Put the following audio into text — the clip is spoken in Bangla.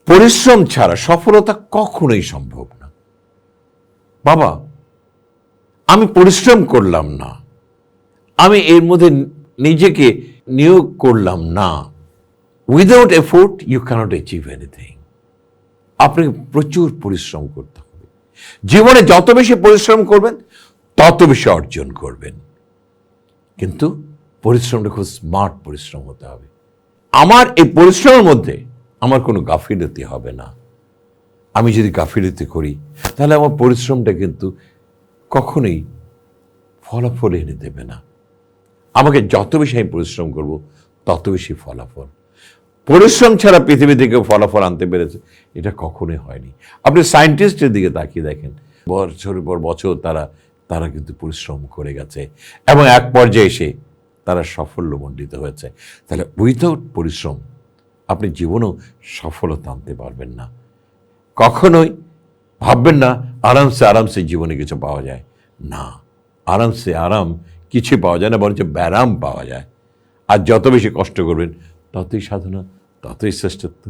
পরিশ্রম ছাড়া সফলতা কখনোই সম্ভব না। বাবা, আমি পরিশ্রম করলাম না, আমি এর মধ্যে নিজেকে নিয়োগ করলাম না, without effort you cannot achieve anything. আপনাকে প্রচুর পরিশ্রম করতে হবে। জীবনে যত বেশি পরিশ্রম করবেন তত বেশি অর্জন করবেন, কিন্তু পরিশ্রমটা খুব স্মার্ট পরিশ্রম হতে হবে। আমার এই পরিশ্রমের মধ্যে আমার কোনো গাফিলতি হবে না। আমি যদি গাফিলতি করি তাহলে আমার পরিশ্রমটা কিন্তু কখনোই ফলাফল এনে দেবে না। আমাকে যত বেশি আমি পরিশ্রম করব তত বেশি ফলাফল। পরিশ্রম ছাড়া পৃথিবী থেকে ফলাফল আনতে পেরেছে এটা কখনোই হয়নি। আপনি সায়েন্টিস্টের দিকে তাকিয়ে দেখেন, বছরের পর বছর তারা কিন্তু পরিশ্রম করে গেছে এবং এক পর্যায়ে এসে তারা সাফল্যমণ্ডিত হয়েছে। তাহলে উইথাউট পরিশ্রম আপনি জীবনেও সফলতা আনতে পারবেন না। কখনোই ভাববেন না আরামসে জীবনে কিছু পাওয়া যায় না। আরাম কিছু পাওয়া যায় না, বরঞ্চ ব্যারাম পাওয়া যায়। আর যত বেশি কষ্ট করবেন ততই সাধনা, ততই শ্রেষ্ঠত্ব।